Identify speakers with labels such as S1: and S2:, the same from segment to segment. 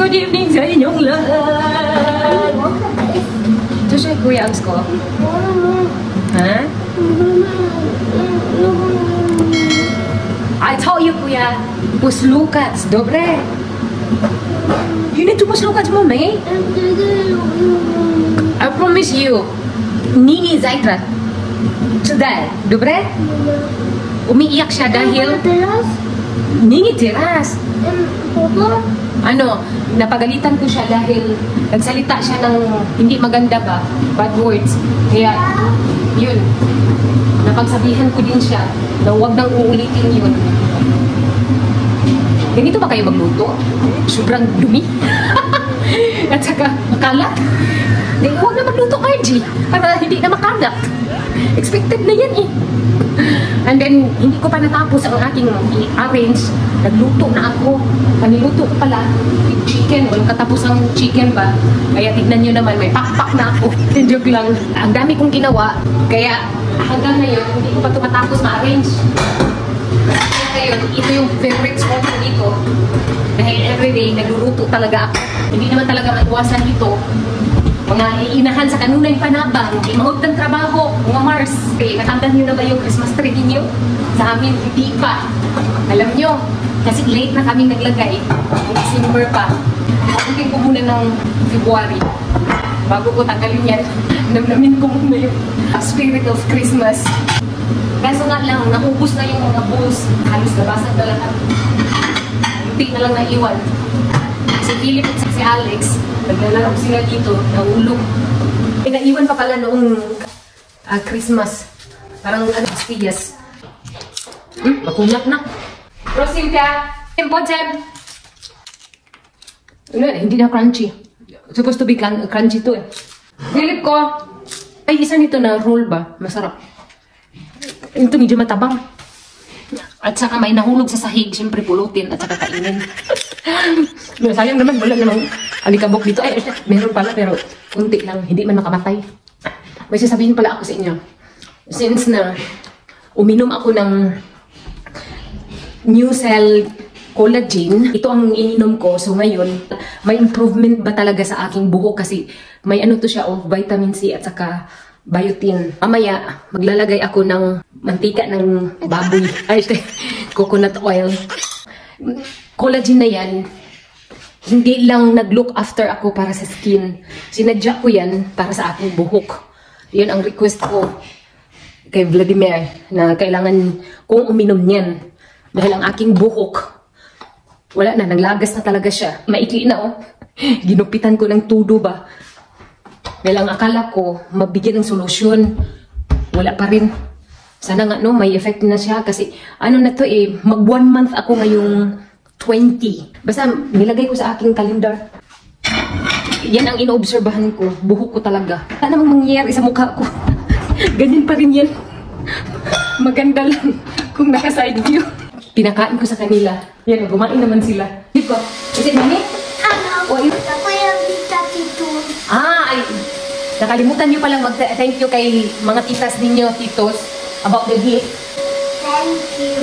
S1: Good evening sa inyong lahat. Ito siya, Kuya Ags ko. Ha? I told you, Kuya. Puslukats, dobre. You need to puslukats, mommy. I promise you. Nini Zaitra. Today, dobre? Umiiyak siya dahil... Nini tiras. Ano, napagalitan ko siya dahil nagsalita siya ng hindi maganda ba, bad words. Kaya, yun, napagsabihan ko din siya na huwag nang uulitin yun. Ganito ba kayo magluto? Sobrang dumi. At saka, makalat. Huwag na magluto, RG, para hindi na makalat. Expected na yan eh. And then, hindi ko pa natapos ang aking i-arrange. Nagluto na ako. Paniluto ko pala with chicken. Walang katapos ang chicken ba? Kaya tignan nyo naman, may pakpak na ako. Joke lang. Ang dami kong ginawa. Kaya hanggang ngayon, hindi ko pa ito matapos ma-arrange. Kaya ngayon, ito yung favorite spot ko dito. Dahil everyday, nagluluto talaga ako. Hindi naman talaga maiwasan ito. Mga iinahan sa kanunay panabang, imahod ng trabaho, mga Mars. Okay, natandaan nyo na ba yung Christmas tree ninyo? Sa amin, hindi pa. Alam nyo, kasi late na kaming naglagay. December pa. Abutin ko muna ng February. Bago ko tanggalin yan, namnamin ko muna yung spirit of Christmas. Kaso nga lang, naubos na yung mga bowls. Halos nabasag na lahat. Hindi na lang naiwan. Si Philip at si Alex, naglalaro sila dito, nahulog. Eh, naiwan pa pala noong Christmas. Parang pastillas. Makunyak na. Prosim ka! Tempo dyan! Hindi na crunchy. Supposed to be crunchy to eh. Philip ko! Ay, isa nito na roll ba? Masarap. Ito medyo matabang. At saka may nahulog sa sahig, siyempre pulutin at saka kainin. Sayang naman, wala namang alikabok dito. Ay, meron pala pero unti lang, hindi man makamatay. May sasabihin pala ako sa inyo. Since na uminom ako ng New Cell Collagen, ito ang ininom ko. So ngayon, may improvement ba talaga sa aking buhok kasi may ano to siya of vitamin C at saka biotin. Mamaya, maglalagay ako ng mantika ng baboy. Ay, coconut oil. Collagen na yan. Hindi lang nag-look after ako para sa skin. Sinadya ko yan para sa aking buhok. Yun ang request ko kay Vladimir na kailangan kong uminom niyan. Dahil ang aking buhok, wala na, naglagas na talaga siya. Maikli na oh. Ginupitan ko ng tudo ba. Dahil ang akala ko, mabigyan ng solusyon. Wala pa rin. Sana nga no, may effect na siya. Kasi ano na to eh, mag 1 month ako ngayong 20. Basta nilagay ko sa aking kalendar. Yan ang inoobserbahan ko. Buhok ko talaga. Wala namang mangyayari sa mukha ko. Ganyan pa rin yan. Maganda lang kung naka-side view. Pinakain ko sa kanila. Yan, gumain naman sila. Dito. Is it money?
S2: Ano? Ako yung tita titos.
S1: Ay, nakalimutan nyo palang mag-thank you kay mga titas ninyo, titos, about the gift.
S2: Thank you.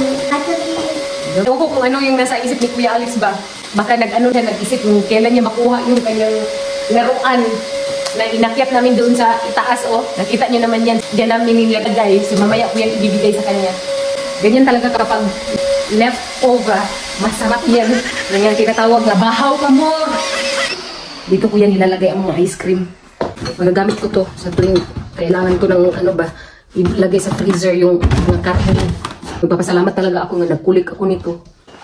S1: Ewan ko kung ano yung nasa isip ni Kuya Alex ba. Baka nag-isip kung kailan niya makuha yung kanyang laruan na inakyat namin doon sa itaas, oh. Nakita nyo naman yan. Diyan namin nilagay. So mamaya ko yan ibibigay sa kanya. Ganyan talaga kapag leftover, masarap yan. Ganyan tinatawag na bahaw ka more. Dito ko yan nilalagay ang mga ice cream. Magagamit ko to sa tuwing kailangan ko ng ano ba, ilagay sa freezer yung mga karton. Magpapasalamat talaga ako nga nagkulik ako nito.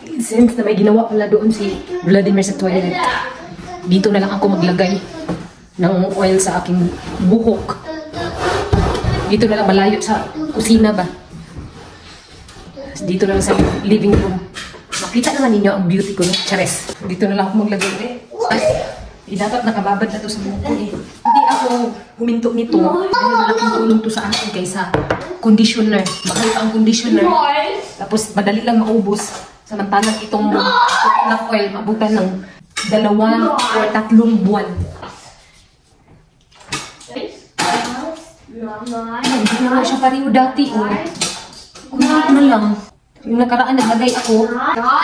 S1: Since na may ginawa pala doon si Vladimir sa toilet, dito na lang ako maglagay ng oil sa aking buhok. Dito na lang malayo sa kusina ba. Dito na lang sa living room. Makita naman ninyo ang beauty ko, no? Chares. Dito na lang ako maglagay. Dapat nakababad na to sa buhok ko eh. Hindi ako huminto nito dahil malaking tulong to sa akin kaysa conditioner. Mahal pa ang conditioner. Tapos madali lang maubos. Samantalang itong coconut oil, mabutan ng 2 or 3 buwan. Hindi na nga siya pareho dati. Kunti na lang. Yung nakaraan naglagay ako,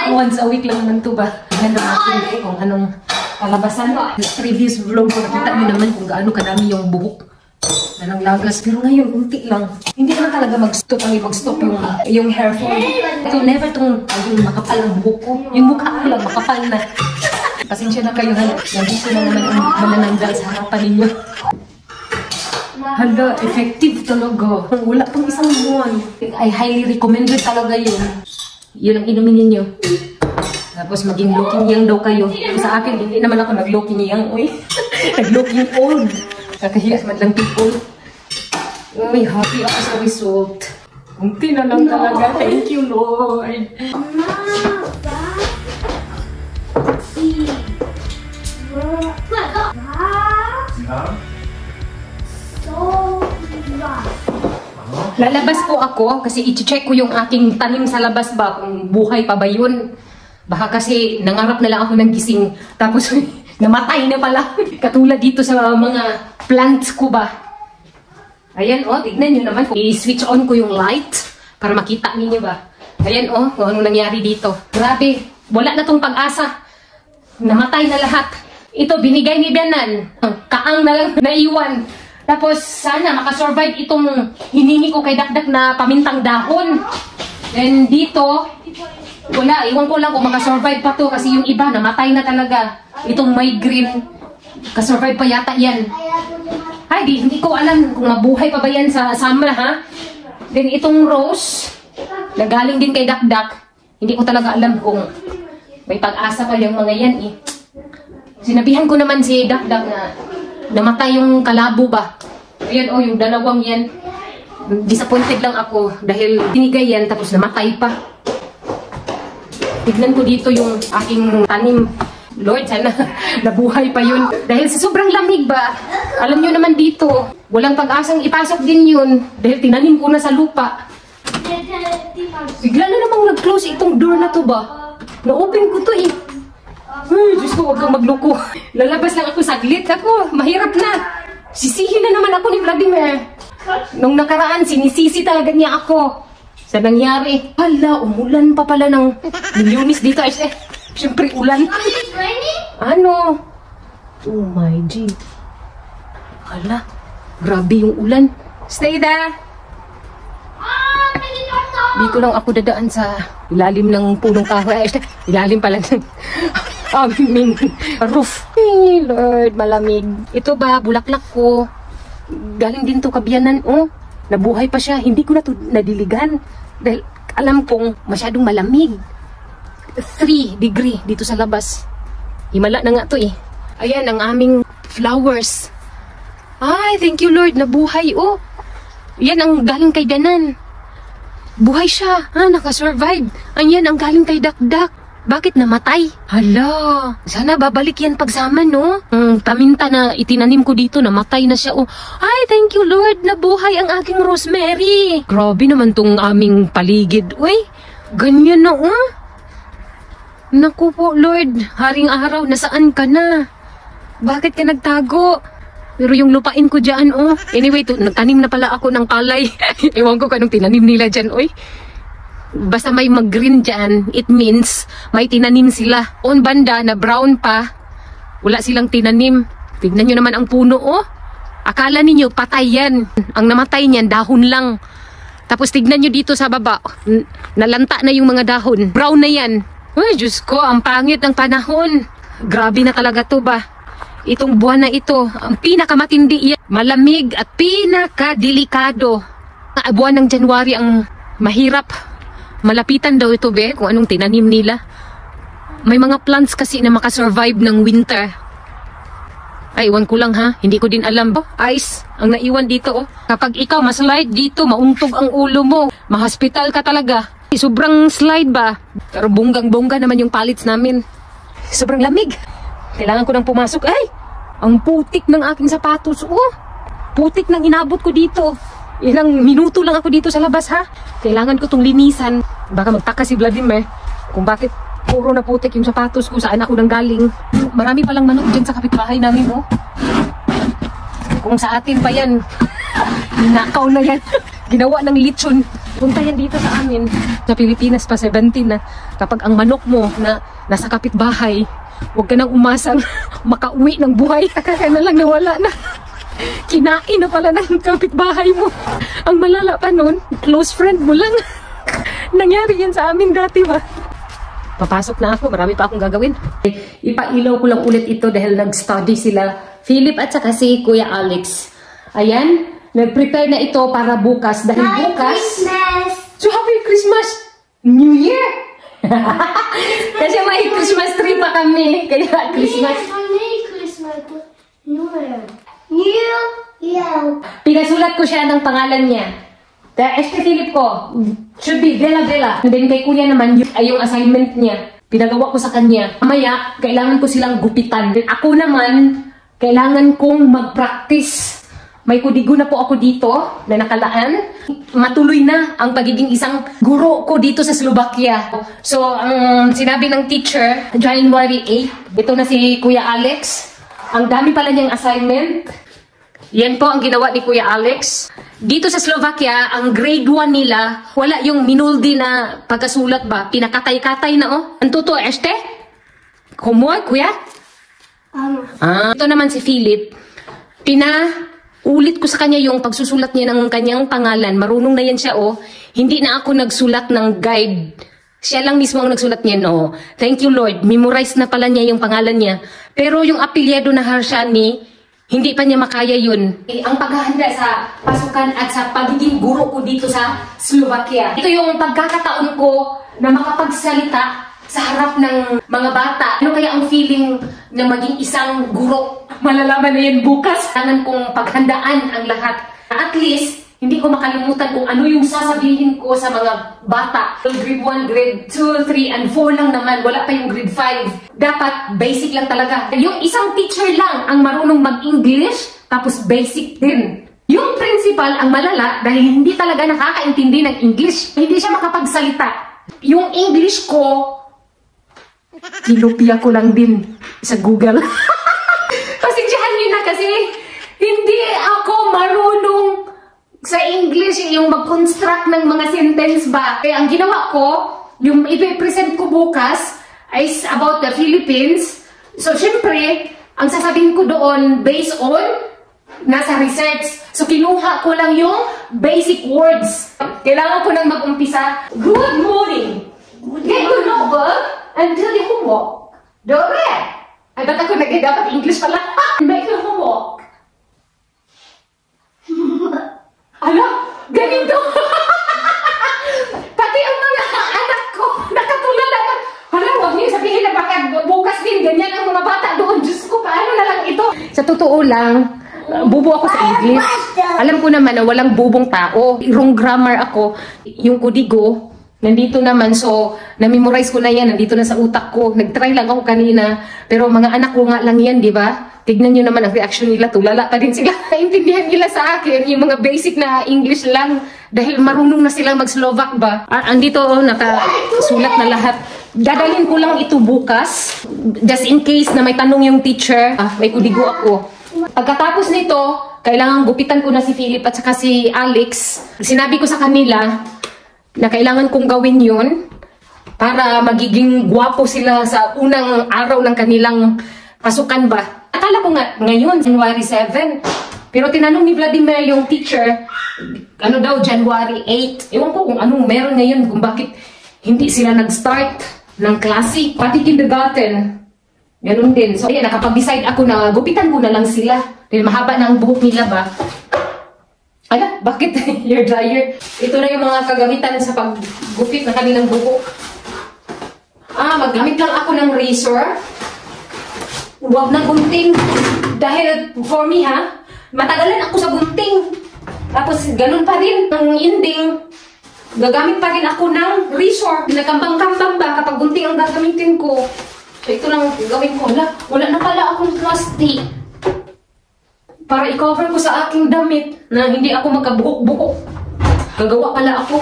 S1: once a week lang naman to ba? Ganda natin kung anong palabasan mo. Sa previous vlog ko, nakita niyo naman kung gaano kadami yung buhok na nanglagas. Pero ngayon, unti lang. Hindi naman talaga mag-stop yung hair fall. Ito, never itong yung makapal ang buhok ko. Yung mukha ko lang, makapal na. Pasensya na kayo, nandito na naman ang manananggal sa harapan ninyo. Hala, effective talaga. Wala pang isang buwan. I highly recommended talaga yun. Yun ang inumin ninyo. Tapos maging looking young daw kayo. Sa akin, hindi naman ako nag-looking young. Uy, nag-looking old. Kakahiya man lang people. Uy, happy ako sa result. Unti na lang talaga. Thank you, Lord. Lalabas po ako kasi i-check ko yung aking tanim sa labas ba kung buhay pa ba yun. Baka kasi nangarap na lang ako ng gising tapos namatay na pala. Katulad dito sa mga plants ko ba. Ayan tignan nyo naman. I-switch on ko yung light para makita ninyo ba. Ayan kung anong nangyari dito. Grabe, wala na tong pag-asa. Namatay na lahat. Ito, binigay ni Bianan. Kaang na lang naiwan. Tapos, sana makasurvive itong hiningi ko kay Dakdak na pamintang dahon. Then, dito, wala. Iwan ko lang kung makasurvive pa to kasi yung iba, namatay na talaga. Itong migraine, kasurvive pa yata yan. Ay, hindi ko alam kung mabuhay pa ba yan sa summer, ha? Then, itong rose, na galing din kay Dakdak, hindi ko talaga alam kung may pag-asa pa yung mga yan, eh. Sinabihan ko naman si Dakdak na namatay yung kalabo ba. Ayan yung dalawang yan. Disappointed lang ako dahil tinigay yan tapos namatay pa. Tignan ko dito yung aking tanim. Lord, sana nabuhay pa yun. Dahil sa sobrang lamig ba, alam nyo naman dito, walang pag-asang ipasok din yun dahil tinanim ko na sa lupa. Bigla na namang nag-close itong door na to ba. Na-open ko to eh. Ay, Diyos ko, huwag kang magloko. Lalabas lang ako saglit. Ako, mahirap na. Sisihin na naman ako ni Vladimir. Nung nakaraan, sinisisi talaga niya ako. Sa nangyari, hala, umulan pa pala ng milyonis dito. Siyempre, ulan. Ano? Oh my G. Hala, grabe yung ulan. Stay there. Di ko lang ako dadaan sa ilalim ng punong kahoy. Ilalim pala ng aming roof. Hey, Lord, malamig. Ito ba, bulaklak ko. Galing din to Kabianan. Nabuhay pa siya. Hindi ko na to nadiligan. Dahil alam kong masyadong malamig. 3 degree dito sa labas. Himala na nga to eh. Ayan, ang aming flowers. Ay, thank you Lord, nabuhay. Yan ang galing kay Danan. Buhay siya, nakasurvive. Ayan, ang galing kay Dakdak. Bakit namatay? Hala, sana babalik yan pagsama, no? Taminta na itinanim ko dito, namatay na siya. Ay, thank you Lord, nabuhay ang aking rosemary. Grabe naman tong aming paligid. Uy, ganyan na, Naku po, Lord, haring araw, nasaan ka na? Bakit ka nagtago? Pero yung lupain ko dyan, Anyway, nagtanim na pala ako ng palay. Ewan ko kanong tinanim nila dyan, Basta may mag-green dyan, it means may tinanim sila. On banda na brown pa, wala silang tinanim. Tignan nyo naman ang puno, Akala ninyo, patay yan. Ang namatay niyan, dahon lang. Tapos tignan nyo dito sa baba, nalanta na yung mga dahon. Brown na yan. Ay, Diyos ko, ang pangit ng panahon. Grabe na talaga to ba? Itong buwan na ito, ang pinakamatindi yan. Malamig at pinakadelikado. Buwan ng January ang mahirap. Malapitan daw ito, kung anong tinanim nila. May mga plants kasi na makasurvive ng winter. Ay, iwan ko lang ha. Hindi ko din alam. Ice ang naiwan dito. Kapag ikaw maslide dito, mauntog ang ulo mo. Ma-hospital ka talaga. Sobrang slide ba? Pero bonggang-bongga naman yung pallets namin. Sobrang lamig. Kailangan ko nang pumasok. Ay! Ang putik ng aking sapatos. Putik nang inabot ko dito. Ilang minuto lang ako dito sa labas ha. Kailangan ko tong linisan. Baka magtaka si Vladimir kung bakit puro na putik yung sapatos ko. Saan ako nang galing. Marami palang manok dyan sa kapitbahay namin Kung sa atin pa yan, nakaw na yan. Ginawa ng lechon. Punta yan dito sa amin. Sa Pilipinas pa 17 na. Kapag ang manok mo na nasa kapitbahay, Huwag ka nang umasang makauwi ng buhay. Kaya na lang nawala na. Kinain na pala ng kapitbahay mo. Ang malala pa nun, close friend mo lang. Nangyari yan sa amin dati ba? Papasok na ako, marami pa akong gagawin. Ipailaw ko lang ulit ito dahil nag-study sila. Philip at saka si Kuya Alex. Ayan, nag-prepare na ito para bukas. Dahil
S2: Merry
S1: bukas...
S2: Christmas!
S1: So happy Christmas! New Year! Kasi may Christmas tree pa kami. Kaya Christmas.
S2: Merry Christmas! New Year! New Year!
S1: Pinasulat ko siya ng pangalan niya. Este Philip ko, should be Vela Vela. And then kay Kuya naman, yung assignment niya. Pinagawa ko sa kanya. Mamaya, kailangan ko silang gupitan. Then ako naman, kailangan kong mag-practice. May kudigo na po ako dito na nakalaan. Matuloy na ang pagiging isang guro ko dito sa Slovakia. So, ang sinabi ng teacher, January 8, ito na si Kuya Alex. Ang dami pala niyang assignment. Yan po ang ginawa ni Kuya Alex. Dito sa Slovakia, ang grade 1 nila, wala yung minuldi na pagkasulat ba? Pinakatay-katay na oh. Ang totoo, este? Homework, Kuya? Ito naman si Philip. Ulit ko sa kanya yung pagsusulat niya ng kanyang pangalan. Marunong na yan siya, oh. Hindi na ako nagsulat ng guide. Siya lang mismo ang nagsulat niya, no. Thank you, Lord. Memorize na pala niya yung pangalan niya. Pero yung apelyido na Harshani, hindi pa niya makaya yun. Ang paghahanda sa pasukan at sa pagiging guro ko dito sa Slovakia. Ito yung pagkakataon ko na makapagsalita sa harap ng mga bata. Ano kaya ang feeling na maging isang guro? Malalaman na yan bukas. Kailangan kong paghandaan ang lahat. At least, hindi ko makalimutan kung ano yung sasabihin ko sa mga bata. Grade 1, grade 2, 3, and 4 lang naman. Wala pa yung grade 5. Dapat basic lang talaga. Yung isang teacher lang ang marunong mag-English, tapos basic din. Yung principal ang malala dahil hindi talaga nakakaintindi ng English. Hindi siya makapagsalita. Yung English ko, kinopia ko lang din sa Google. Pasensyahan niyo na kasi hindi ako marunong sa English yung mag-construct ng mga sentence ba. Kaya ang ginawa ko, yung i-present ko bukas is about the Philippines. So, syempre, ang sasabihin ko doon based on nasa research. So, kinuha ko lang yung basic words. Kailangan ko nang mag-umpisa. Good morning. Get to know and do the homework. Dore! Ay, ba't ako dapat English pala? Make your homework. Ala, ganito. Pati ang mga anak ko, nakatulala na. Hala, huwag niyo sabihin na baka bukas din, ganyan ang mga bata doon. Diyos ko, paano na lang ito? Sa totoo lang, bubo ako sa English. Alam ko naman na walang bubong tao. Wrong grammar ako. Yung kudigo, nandito naman. So, na-memorize ko na yan. Nandito na sa utak ko. Nag-try lang ako kanina. Pero mga anak ko nga lang yan, di ba? Tignan nyo naman ang reaction nila. Tulala pa din sila. Naintindihan nila sa akin yung mga basic na English lang. Dahil marunong na silang mag-Slovak ba? Andito, nakasulat na lahat. Dadalhin ko lang ito bukas. Just in case na may tanong yung teacher. May kudigo ako. Pagkatapos nito, kailangan gupitan ko na si Philip at saka si Alex. Sinabi ko sa kanila na kailangan kong gawin yun para magiging gwapo sila sa unang araw ng kanilang pasukan ba. Akala ko nga ngayon, January 7. Pero tinanong ni Vladimir yung teacher, ano daw, January 8. Ewan ko kung anong meron ngayon, kung bakit hindi sila nag-start ng klase. Pati kindergarten. Ganun din. So, ayan, nakapag-decide ako na gupitan ko na lang sila. Dahil mahaba na ang buhok nila ba. Ala, bakit hair dryer? Ito na yung mga kagamitan sa paggupit na kanilang buhok. Maggamit lang ako ng razor. Huwag ng gunting. Dahil for me matagalan ako sa gunting. Tapos ganun pa rin ang ending. Gagamit pa rin ako ng razor. Nagkambang-kambang ba kapag gunting ang gagamitin ko. So ito lang gawin ko. Wala na pala akong plastic. Para i-cover ko sa aking damit na hindi ako magkabuhok-buhok. Gagawa pala ako.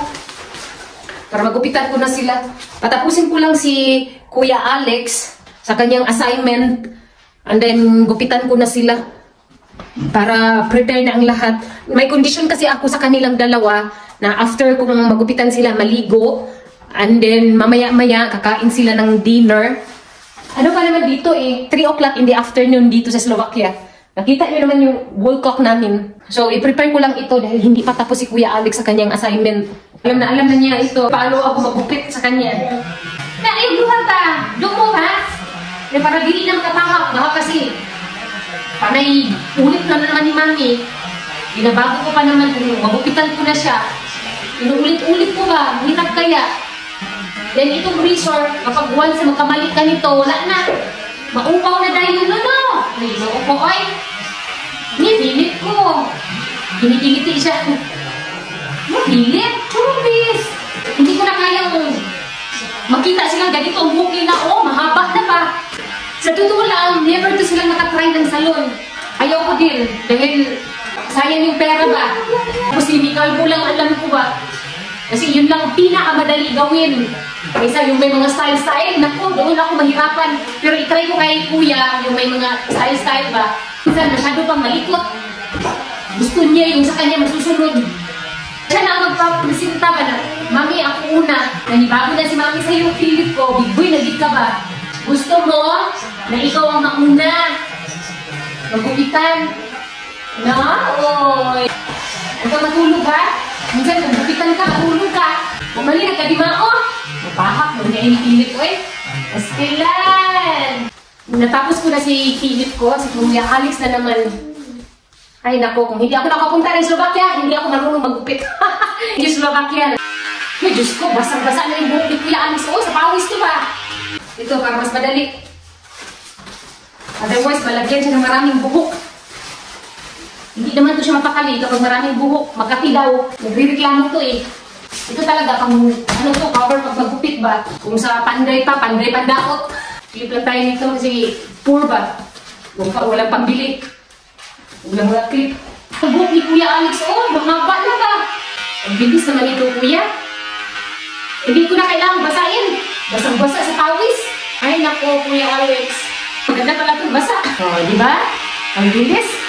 S1: Para magupitan ko na sila. Patapusin ko lang si Kuya Alex sa kanyang assignment. And then, gupitan ko na sila. Para prepare na ang lahat. May condition kasi ako sa kanilang dalawa na after kung magupitan sila, maligo. And then, mamaya-maya, kakain sila ng dinner. Ano pa naman dito eh, 3 o'clock in the afternoon dito sa Slovakia. Nakita niyo naman yung wall clock namin. So, i-prepare ko lang ito dahil hindi pa tapos si Kuya Alex sa kanyang assignment. Alam na niya ito. Paano ako magupit sa kanya. Duhan ta! Dumo ha? Para dili na makatahak. Baka kasi, panay ulit na naman ni Mami. Binabago ko pa naman kung magupitan ko na siya. Inuulit-ulit ko ba? Hirap kaya. Then itong resort, kapag once makamali ka nito, wala na. Maupaw na dahil yung no. Ay, maupaw ay. Nipilit ko. Hiniti-ngiti siya. Mapilit? Chubis. Hindi ko na kayang makita silang ganito ang buki na, mahaba na pa. Sa totoo lang, never to silang nakatry ng salon. Ayaw ko din. Dahil sayang yung pera ba? Tapos chemical ko lang alam ko ba? Kasi yun lang pinakamadali gawin. Kaysa yung may mga style-style, naku, doon ako mahirapan. Pero itry ko kay Kuya, yung may mga style-style ba? Minsan masyado pang malikot. Gusto niya yung sa kanya masusunod. Siya na magpapresenta ba na, Mami, ako una. Nanibago na si Mami sa yung Philip ko. Big boy, nagit ka ba? Gusto mo na ikaw ang mauna. Magupitan. No? Oy. Huwag ka matulog ha? Minsan, kung gupitan ka, matulog ka. Umali, nagkadimao. Mapahak mo na yung Philip ko eh. Pastilan! Natapos ko na si Philip ko, si Kuya Alex na naman. Ay nako, kung hindi ako nakapunta ng Slovakia, hindi ako marunong magupit. Yung Slovakia. Ay, Diyos ko, basang-basa na yung buhok ni Kuya Alex. Sa pawis to ba? Ito, para mas madali. Otherwise, malagyan siya ng maraming buhok. Hindi naman to siya mapakali kapag maraming buhok. Magkatilaw. Nagre-reklamo to eh. Ito talaga, kung ano to, cover pag magupit ba? Kung sa panday pa, panday pandaot. Clip lang tayo nito kasi poor ba? Walang pambili. Walang clip. Ang buhok ni Kuya Alex, mahaba na ba? Ang bilis naman ito, Kuya. Hindi ko na kailangang basahin. Basang-basa sa pawis. Ay, nako, Kuya Alex. Maganda pala itong basa. Di ba? Ang bilis.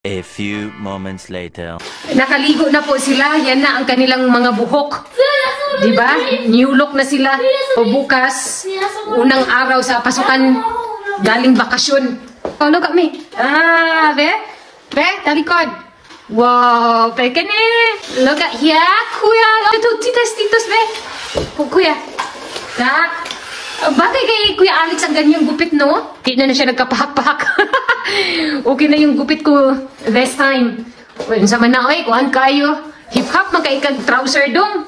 S3: A few moments later.
S1: Nakaligo na po sila. Yan na ang kanilang mga buhok. Di ba? New look na sila. O bukas, unang araw sa pasukan, galing bakasyon. Oh, look at me. Be? Be? Talikod. Wow, peke ne. Look at here. Kuya. Ito, titas, be. Kuya. Tak. Bakit kay Kuya Alex ang ganyang gupit, no? Di na siya nagkapahak-pahak. Okay na yung gupit ko this time. Well, sa manaway, kuhan kayo. Hip-hop, magkaikag trouser dong.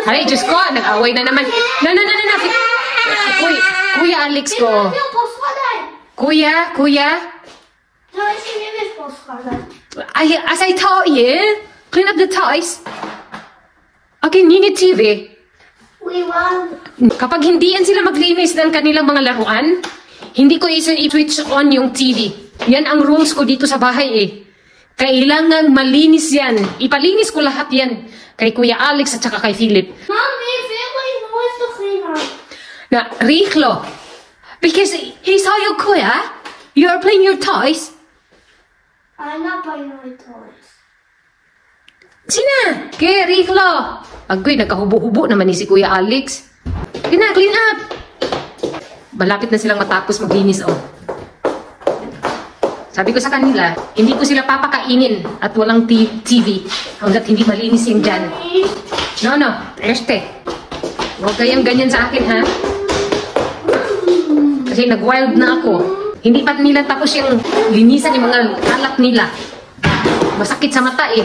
S1: Ay, Diyos ko, nag-away na naman. No. Kuya Alex ko. Kuya. As I taught you, clean up the toys. Okay, nini TV. Kapag hindi yan sila maglinis ng kanilang mga laruan, hindi ko i-switch on yung TV. Yan ang rules ko dito sa bahay eh. Kailangan malinis yan. Ipalinis ko lahat yan. Kay Kuya Alex at saka kay Philip.
S2: Mommy, Philip wants to clean up.
S1: Na, Riklo. Because he saw you, Kuya. You are playing your toys.
S2: I'm not playing my toys.
S1: Sina? Kaya Riklo. Agoy, nagkahubo-hubo naman ni si Kuya Alex. Clean up. Malapit na silang matapos maglinis, Sabi ko sa kanila, hindi ko sila papakainin at walang TV hanggat hindi malinis yung dyan. No, huwag kayang ganyan sa akin, ha? Kasi nag-wild na ako. Hindi pa nila tapos yung linisan yung mga alat nila. Masakit sa mata, eh.